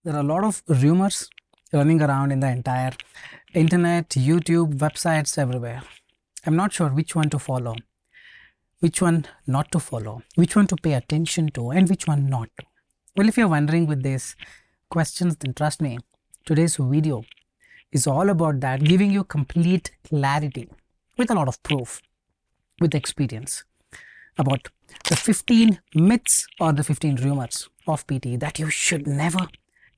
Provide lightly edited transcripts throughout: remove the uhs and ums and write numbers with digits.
There are a lot of rumors running around in the entire internet, YouTube, websites, everywhere. I'm not sure which one to follow, which one not to follow, which one to pay attention to, and which one not to. Well, if you're wondering with these questions, then trust me, today's video is all about that, giving you complete clarity with a lot of proof, with experience about the 15 myths or the 15 rumors of PTE that you should never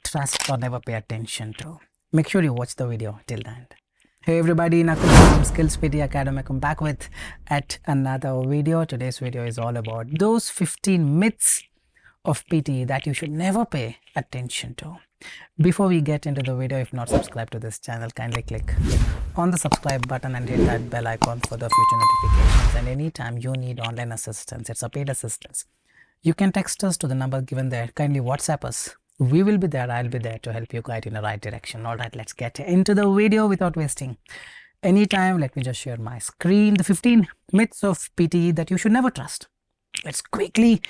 trust or never pay attention to. Make sure you watch the video till the end. Hey everybody, Nakul from Skills PTE Academy. I'm back with at another video. Today's video is all about those 15 myths of PTE that you should never pay attention to. Before we get into the video, if not subscribed to this channel, kindly click on the subscribe button and hit that bell icon for the future notifications. And anytime you need online assistance, it's a paid assistance, you can text us to the number given there. Kindly WhatsApp us. We will be there. I'll be there to help you guide in the right direction. All right, let's get into the video without wasting any time. Let me just share my screen. The 15 myths of PTE that you should never trust. Let's quickly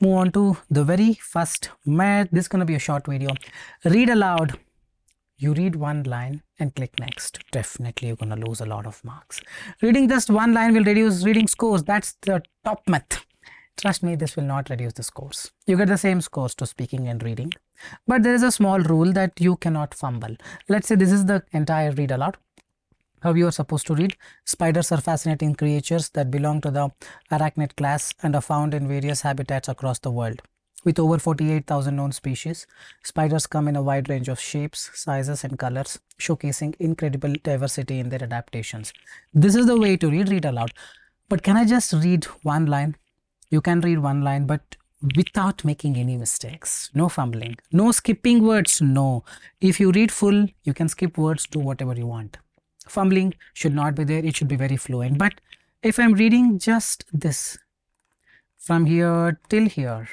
move on to the very first myth. This is going to be a short video. Read aloud. You read one line and click next. Definitely you're going to lose a lot of marks. Reading just one line will reduce reading scores. That's the top myth. Trust me, this will not reduce the scores. You get the same scores to speaking and reading. But there is a small rule that you cannot fumble. Let's say this is the entire read aloud. How you are supposed to read. Spiders are fascinating creatures that belong to the arachnid class and are found in various habitats across the world. With over 48,000 known species, spiders come in a wide range of shapes, sizes and colors, showcasing incredible diversity in their adaptations. This is the way to read aloud. But can I just read one line? You can read one line, but without making any mistakes. No fumbling, no skipping words, no. If you read full, you can skip words, do whatever you want. Fumbling should not be there. It should be very fluent. But if I'm reading just this from here till here,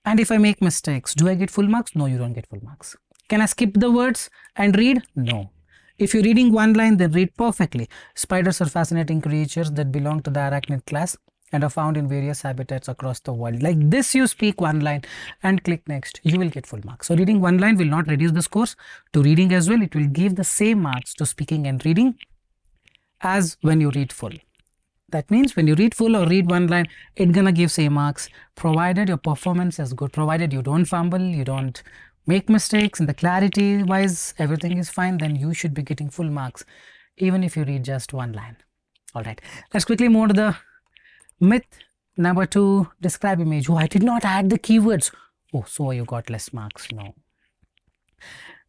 and if I make mistakes, do I get full marks? No, you don't get full marks. Can I skip the words and read? No. If you're reading one line, then read perfectly. Spiders are fascinating creatures that belong to the arachnid class and are found in various habitats across the world. Like this, you speak one line and click next, you will get full marks. So reading one line will not reduce the scores. To reading as well, it will give the same marks to speaking and reading as when you read full. That means when you read full or read one line, it's gonna give same marks, provided your performance is good, provided you don't fumble, you don't make mistakes, and the clarity wise everything is fine, then you should be getting full marks even if you read just one line. All right, let's quickly move to the myth number 2. Describe image. Oh, I did not add the keywords. Oh, so you got less marks. No.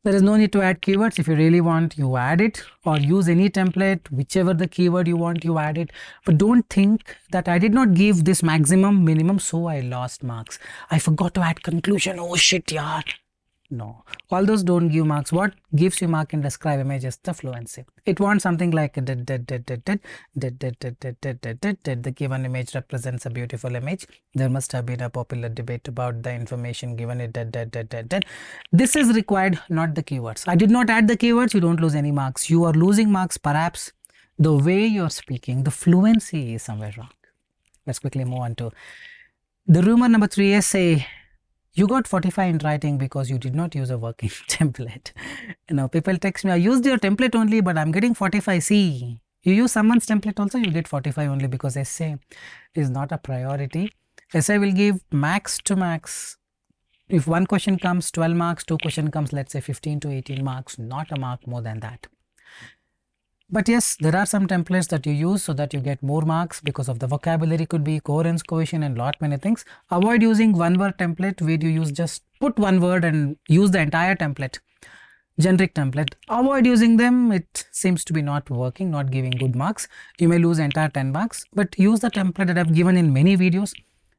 There is no need to add keywords. If you really want, you add it, or use any template, whichever the keyword you want, you add it. But don't think that I did not give this maximum, minimum, so I lost marks. I forgot to add conclusion. Oh shit, yaar. No, all those don't give marks. What gives you mark in describe image is the fluency. It wants something like the given image represents a beautiful image. There must have been a popular debate about the information given it. This is required, not the keywords. I did not add the keywords. You don't lose any marks. You are losing marks perhaps the way you're speaking. The fluency is somewhere wrong. Let's quickly move on to the rumor number 3. Essay. You got 45 in writing because you did not use a working template. You know, people text me, I used your template only, but I'm getting 45. See, you use someone's template also, you get 45 only, because essay is not a priority. Essay will give max to max. If one question comes 12 marks, two question comes, let's say 15 to 18 marks, not a mark more than that. But yes, there are some templates that you use so that you get more marks because of the vocabulary, could be coherence, cohesion, and lot many things. Avoid using one word template where you use just put one word and use the entire template, generic template. Avoid using them. It seems to be not working, not giving good marks. You may lose entire 10 marks, but use the template that I've given in many videos.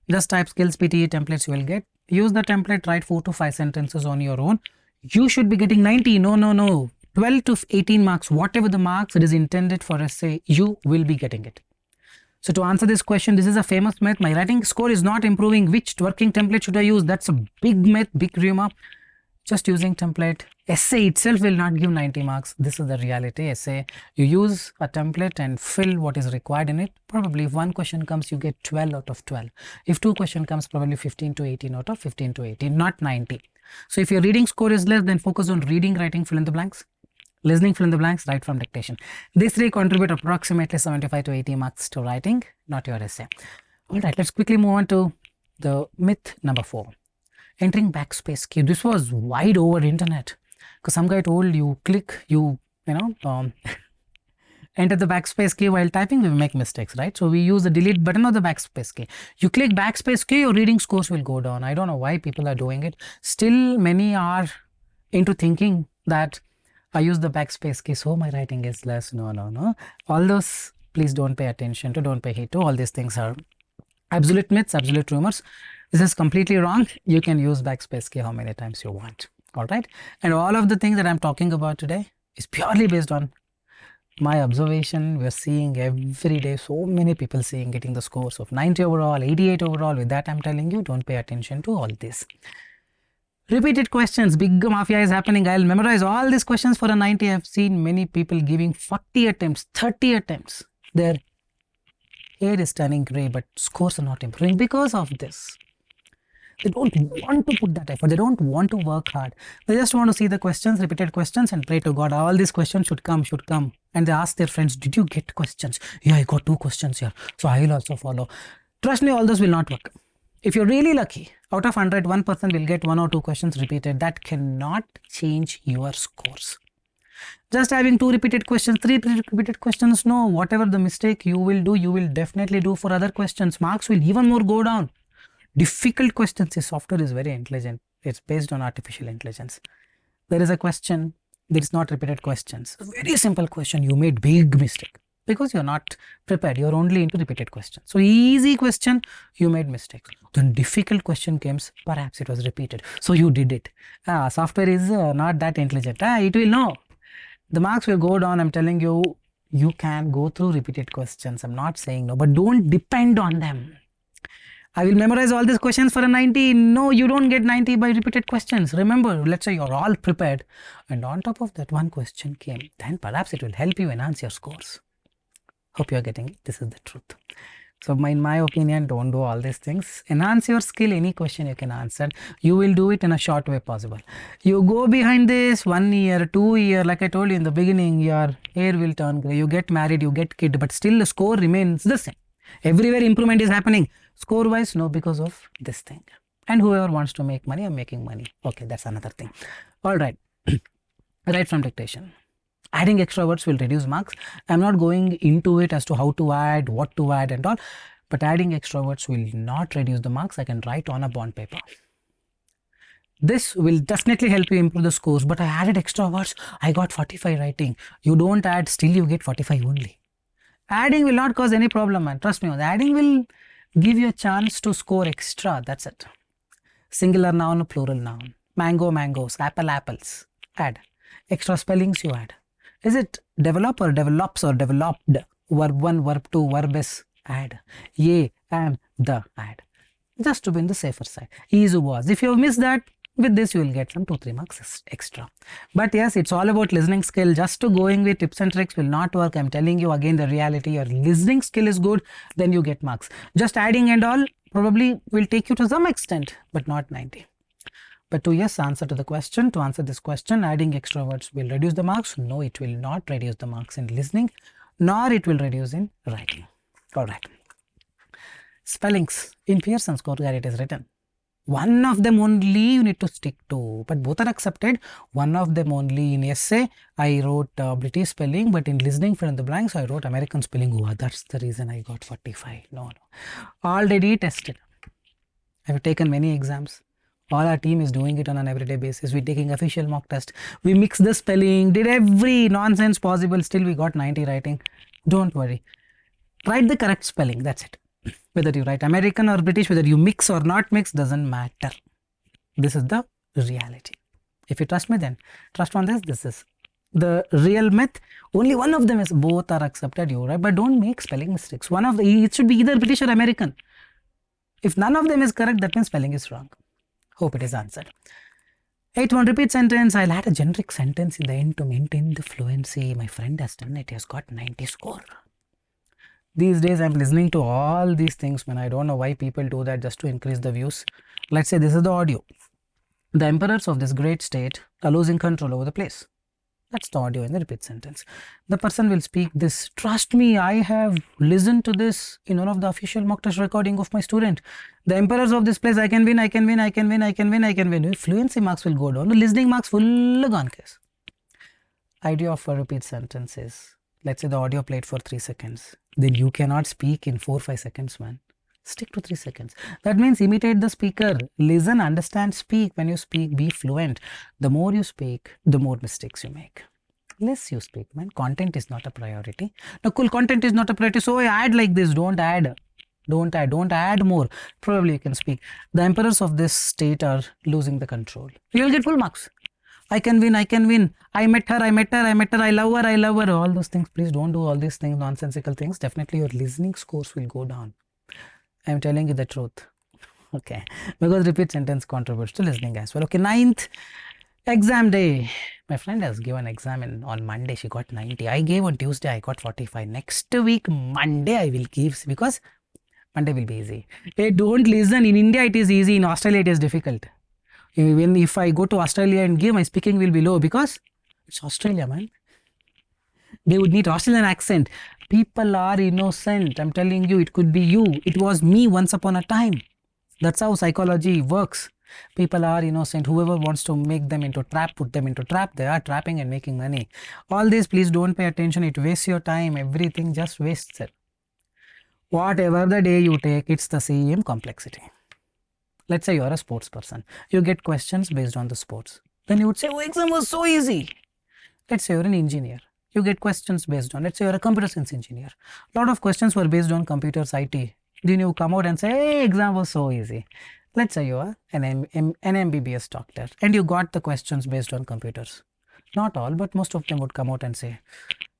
Just type skills PTE templates you will get. Use the template, write 4 to 5 sentences on your own. You should be getting 90. No. 12 to 18 marks, whatever the marks it is intended for essay, you will be getting it. So to answer this question, this is a famous myth. My writing score is not improving. Which working template should I use? That's a big myth, big rumor. just using template. Essay itself will not give 90 marks. This is the reality. Essay, you use a template and fill what is required in it. Probably if one question comes, you get 12 out of 12. If two question comes, probably 15 to 18 out of 15 to 18, not 90. So if your reading score is less, then focus on reading, writing, fill in the blanks. Listening, fill in the blanks, write from dictation. These three contribute approximately 75 to 80 marks to writing, not your essay. All right, let's quickly move on to the myth number 4. Entering backspace key. This was wide over internet because some guy told you click, enter the backspace key while typing, we make mistakes, right? So we use the delete button or the backspace key. You click backspace key, your reading scores will go down. I don't know why people are doing it. Still, many are into thinking that I use the backspace key, so my writing is less. No. All those, please don't pay attention to, don't pay heed to. All these things are absolute myths, absolute rumors. This is completely wrong. You can use backspace key how many times you want. All right. And all of the things that I'm talking about today is purely based on my observation. We're seeing every day so many people getting the scores of 90 overall, 88 overall. With that, I'm telling you, don't pay attention to all this. Repeated questions, big mafia is happening. I'll memorize all these questions for a 90. I've seen many people giving 40 attempts, 30 attempts. Their hair is turning gray, but scores are not improving because of this. They don't want to put that effort. They don't want to work hard. They just want to see the questions, repeated questions, and pray to God. All these questions should come. And they ask their friends, did you get questions? Yeah, I got 2 questions here. So I will also follow. Trust me, all those will not work. If you're really lucky, out of 100, 1% will get 1 or 2 questions repeated. That cannot change your scores. Just having 2 repeated questions, 3 repeated questions, no. Whatever the mistake you will do, you will definitely do for other questions. Marks will even more go down. Difficult questions. This software is very intelligent. It's based on artificial intelligence. There is a question, there is not repeated questions. A very simple question, you made big mistake because you're not prepared. You're only into repeated questions. So easy question, you made mistakes. Then difficult question comes, perhaps it was repeated. So you did it. Software is not that intelligent. It will know. The marks will go down. I'm telling you, you can go through repeated questions. I'm not saying no, but don't depend on them. I will memorize all these questions for a 90. No, you don't get 90 by repeated questions. Remember, let's say you're all prepared and on top of that one question came, then perhaps it will help you enhance your scores. Hope you're getting it. This is the truth. So in my opinion, don't do all these things. Enhance your skill. Any question you can answer. You will do it in a short way possible. You go behind this 1 year, 2 years, like I told you in the beginning, your hair will turn gray. You get married, you get kid, but still the score remains the same. Everywhere improvement is happening. Score wise, no, because of this thing. And whoever wants to make money, I'm making money. Okay, that's another thing. All right. Write from dictation. Adding extra words will reduce marks. I'm not going into it as to how to add, what to add and all. But adding extra words will not reduce the marks. I can write on a bond paper. This will definitely help you improve the scores. But I added extra words. I got 45 writing. You don't add, still you get 45 only. Adding will not cause any problem, man. Trust me. Adding will give you a chance to score extra. That's it. Singular noun, plural noun. Mango, mangoes. Apple, apples. Add. Extra spellings you add. Is it develop or develops or developed? Verb 1, verb 2, verb is add. Ye, am, the add. Just to be in the safer side. Is, was. If you miss that, with this you will get some 2-3 marks extra. But yes, it's all about listening skill. Just to going with tips and tricks will not work. I'm telling you again the reality. Your listening skill is good, then you get marks. Just adding and all probably will take you to some extent, but not 90. But to yes, answer to the question, to answer this question, adding extra words will reduce the marks. No, it will not reduce the marks in listening, nor it will reduce in writing. All right. Spellings. In Pearson scorecard it is written. One of them only you need to stick to, but both are accepted. One of them only. In essay, I wrote British spelling, but in listening fill in the blanks, I wrote American spelling. Oh, that's the reason I got 45. No. Already tested. I've taken many exams. All our team is doing it on an everyday basis. We're taking official mock test. We mixed the spelling, did every nonsense possible. Still we got 90 writing. Don't worry. Write the correct spelling. That's it. Whether you write American or British, whether you mix or not mix, doesn't matter. This is the reality. If you trust me, then trust on this. This is the real myth. Only one of them is both are accepted. You right, but don't make spelling mistakes. One of the it should be either British or American. If none of them is correct, that means spelling is wrong. Hope it is answered. 8-1 repeat sentence. I'll add a generic sentence in the end to maintain the fluency. My friend has done it. He has got 90 score. These days I'm listening to all these things, man. I don't know why people do that just to increase the views. Let's say this is the audio. The emperors of this great state are losing control over the place. That's the audio in the repeat sentence. The person will speak this. Trust me, I have listened to this in one of the official mock test recording of my student. The emperors of this place, I can win, I can win, I can win, I can win, I can win. Fluency marks will go down. Listening marks full gone case. Idea of a repeat sentence is, let's say the audio played for 3 seconds. Then you cannot speak in 4-5 seconds, man. Stick to 3 seconds. That means imitate the speaker. Listen, understand, speak. When you speak, be fluent. The more you speak, the more mistakes you make. Less you speak, man. Content is not a priority. Now, cool, content is not a priority. So I add like this. Don't add. Don't add. Don't add more. Probably you can speak. The emperors of this state are losing the control. You will get full marks. I can win, I can win. I met her, I met her, I met her, I love her, I love her. All those things. Please don't do all these things, nonsensical things. Definitely your listening scores will go down. I am telling you the truth. Okay. Because repeat sentence contributes to listening as well. Okay. 9th exam day. My friend has given exam on Monday. She got 90. I gave on Tuesday. I got 45. Next week, Monday, I will give because Monday will be easy. Hey, don't listen. In India, it is easy. In Australia, it is difficult. Even if I go to Australia and give, my speaking will be low because it's Australia, man. They would need Australian accent. People are innocent. I'm telling you, it could be you. It was me once upon a time. That's how psychology works. People are innocent. Whoever wants to make them into trap, put them into trap. They are trapping and making money. All this, please don't pay attention. It wastes your time. Everything just wastes it. Whatever the day you take, it's the same complexity. Let's say you're a sports person. You get questions based on the sports. Then you would say, oh, exam was so easy. Let's say you're an engineer. You get questions based on, let's say you're a computer science engineer. A lot of questions were based on computers, IT. Then you come out and say, hey, exam was so easy. Let's say you are an MBBS doctor and you got the questions based on computers. Not all, but most of them would come out and say,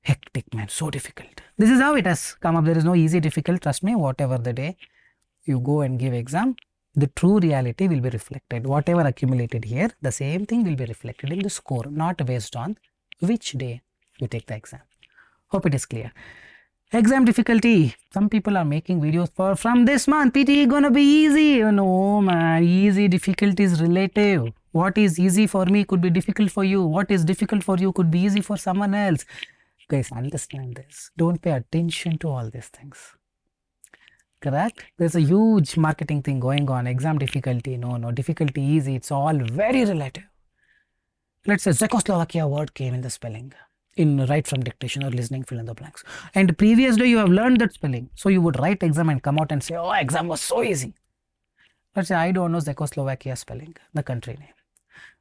hectic, man, so difficult. This is how it has come up. There is no easy, difficult. Trust me, whatever the day you go and give exam, the true reality will be reflected. Whatever accumulated here, the same thing will be reflected in the score, not based on which day you take the exam. Hope it is clear. Exam difficulty. Some people are making videos for from this month. PTE gonna be easy. No, man. Easy, difficulty is relative. What is easy for me could be difficult for you. What is difficult for you could be easy for someone else. Guys, understand this. Don't pay attention to all these things. Correct? There's a huge marketing thing going on. Exam difficulty. No, difficulty easy. It's all very relative. Let's say Czechoslovakia word came in the spelling. In write from dictation or listening, fill in the blanks. And the previous day you have learned that spelling. So you would write exam and come out and say, oh, exam was so easy. Let's say I don't know Czechoslovakia spelling, the country name.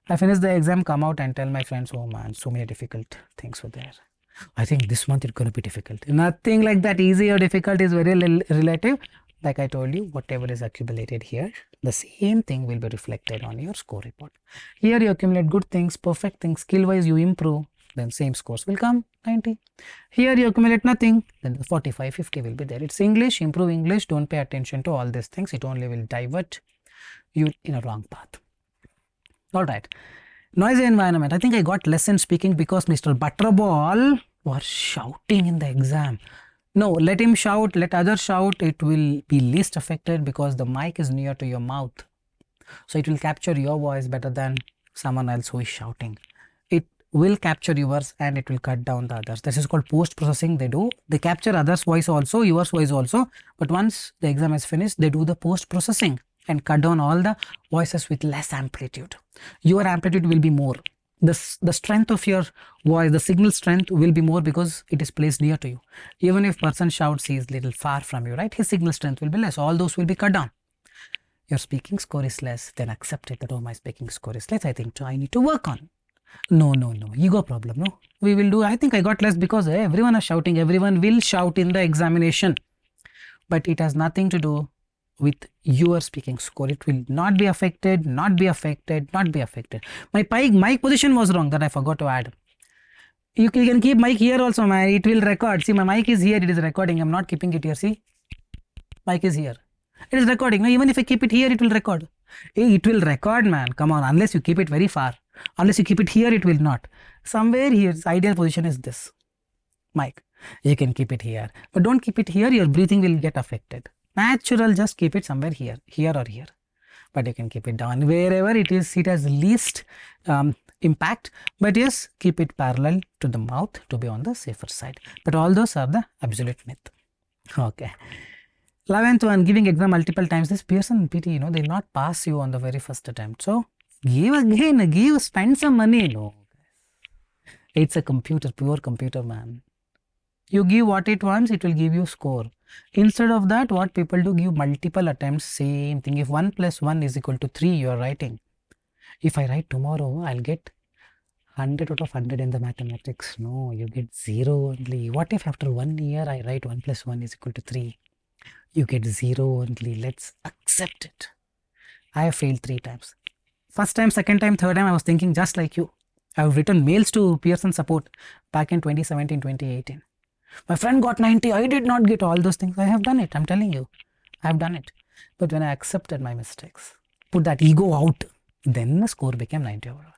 I finish the exam, come out and tell my friends, oh man, so many difficult things were there. I think this month it's going to be difficult. Nothing like that. Easy or difficult is very relative. Like I told you, whatever is accumulated here, the same thing will be reflected on your score report. Here you accumulate good things, perfect things, skill-wise you improve, then same scores will come, 90. Here you accumulate nothing, then the 45, 50 will be there. It's English, improve English, don't pay attention to all these things. It only will divert you in a wrong path. Alright. Noisy environment. I think I got less in speaking because Mr. Butterball was shouting in the exam. No, let him shout, let others shout. It will be least affected because the mic is near to your mouth. So it will capture your voice better than someone else who is shouting. It will capture yours and it will cut down the others. This is called post-processing. They do. They capture others' voice also, yours voice also. But once the exam is finished, they do the post-processing and cut down all the voices with less amplitude. Your amplitude will be more. The strength of your voice, the signal strength will be more because it is placed near to you. Even if person shouts, he is little far from you, right? His signal strength will be less. All those will be cut down. Your speaking score is less, then accept it that, oh, my speaking score is less. I think I need to work on. No. Ego problem, no. We will do, I think I got less because everyone is shouting. Everyone will shout in the examination. But it has nothing to do with your speaking score. It will not be affected, not be affected, not be affected. My mic position was wrong, that I forgot to add. You can keep mic here also, man. It will record. See, my mic is here, it is recording. I'm not keeping it here, see. Mic is here. It is recording. Now, even if I keep it here, it will record. It will record, man. Come on, unless you keep it very far. Unless you keep it here, it will not. Somewhere here, its ideal position is this. Mic. You can keep it here, but don't keep it here, your breathing will get affected. Natural, just keep it somewhere here or here. But you can keep it down wherever it is, it has least impact. But yes, keep it parallel to the mouth to be on the safer side. But all those are the absolute myth. Okay. 11th one, giving exam multiple times. This Pearson PTE, they'll not pass you on the very first attempt. So give again, spend some money. No, it's a computer, pure computer, man. You give what it wants, it will give you score. Instead of that, what people do, give multiple attempts, same thing. If 1 + 1 is equal to 3, you are writing. If I write tomorrow, I'll get 100 out of 100 in the mathematics. No, you get 0 only. What if after 1 year, I write 1 + 1 is equal to 3? You get 0 only. Let's accept it. I have failed 3 times. First time, second time, third time, I was thinking just like you. I have written mails to Pearson support back in 2017, 2018. My friend got 90. I did not get all those things. I have done it. I'm telling you. I have done it. But when I accepted my mistakes, put that ego out, then the score became 90 overall.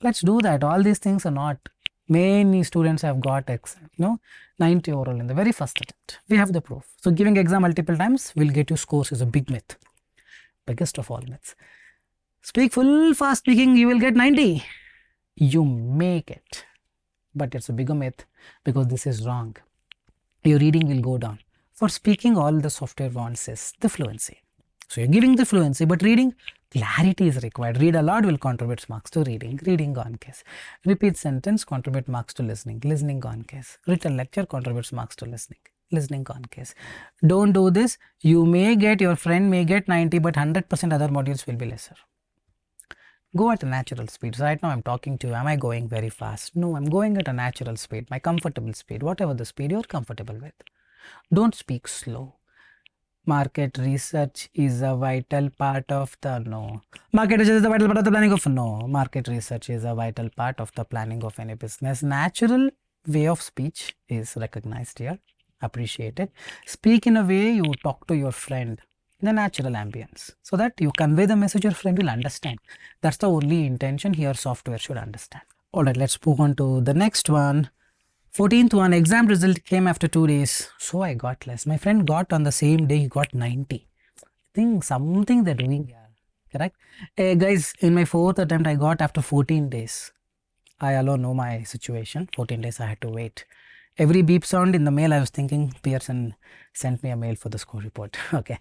Let's do that. All these things are not. Many students have got 90 overall in the very first attempt. We have the proof. So giving exam multiple times will get you scores is a big myth. Biggest of all myths. Speak full fast speaking, you will get 90. You make it. But it's a bigger myth because this is wrong. Your reading will go down. For speaking, all the software wants is the fluency. So you're giving the fluency, but reading, clarity is required. Read aloud will contribute marks to reading. Reading gone case. Repeat sentence contribute marks to listening. Listening gone case. Written lecture contributes marks to listening. Listening gone case. Don't do this. You may get, your friend may get 90, but 100% other modules will be lesser. Go at a natural speed. So right now I'm talking to you. Am I going very fast? No, I'm going at a natural speed, my comfortable speed, whatever the speed you're comfortable with. Don't speak slow. Market research is a vital part of the no. Market research is a vital part of the planning of no. Market research is a vital part of the planning of any business. Natural way of speech is recognized here, appreciated. Speak in a way you talk to your friend. In a natural ambience, so that you convey the message your friend will understand. That's the only intention here software should understand. Alright, let's move on to the next one. 14th one, exam result came after 2 days. So I got less. My friend got on the same day, he got 90. I think something they're doing here, correct? Guys, in my 4th attempt, I got after 14 days. I alone know my situation. 14 days I had to wait. Every beep sound in the mail, I was thinking Pearson sent me a mail for the score report. Okay.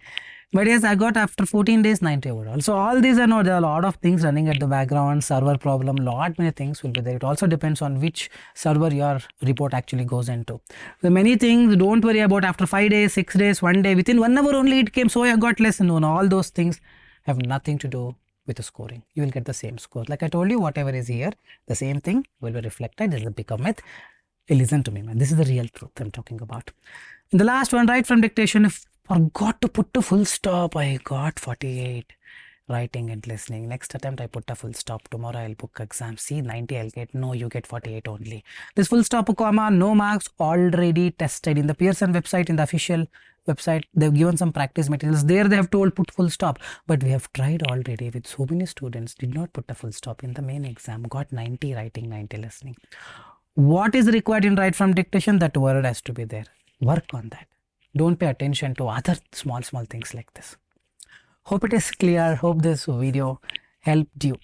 But yes, I got after 14 days 90 overall. So all these are not, there are a lot of things running at the background, server problem, lot many things will be there. It also depends on which server your report actually goes into. The many things, don't worry about after 5 days, 6 days, 1 day, within 1 hour only it came, so I got less. No, all those things have nothing to do with the scoring. You will get the same score. Like I told you, whatever is here, the same thing will be reflected. This is a bigger myth. Listen to me, man. This is the real truth I'm talking about. In the last one, right from dictation, if forgot to put a full stop, I got 48. Writing and listening. Next attempt, I put a full stop. Tomorrow, I'll book exam. See, 90 I'll get. No, you get 48 only. This full stop, comma, no marks, already tested. In the Pearson website, in the official website, they've given some practice materials. There, they have told put full stop. But we have tried already with so many students, did not put a full stop in the main exam. Got 90 writing, 90 listening. What is required in right from dictation? That word has to be there. Work on that. Don't pay attention to other small things like this. Hope it is clear. Hope this video helped you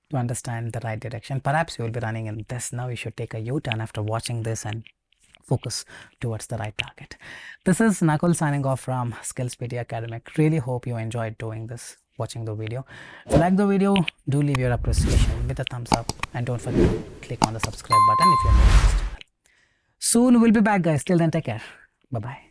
to understand the right direction. Perhaps you will be running in this. Now you should take a U-turn after watching this and focus towards the right target. This is Nakul signing off from Skills PT Academic. Really hope you enjoyed doing this, watching the video. If you like the video, do leave your appreciation with a thumbs up and don't forget to click on the subscribe button if you're new to this channel. Soon we'll be back, guys. Till then, take care. Bye-bye.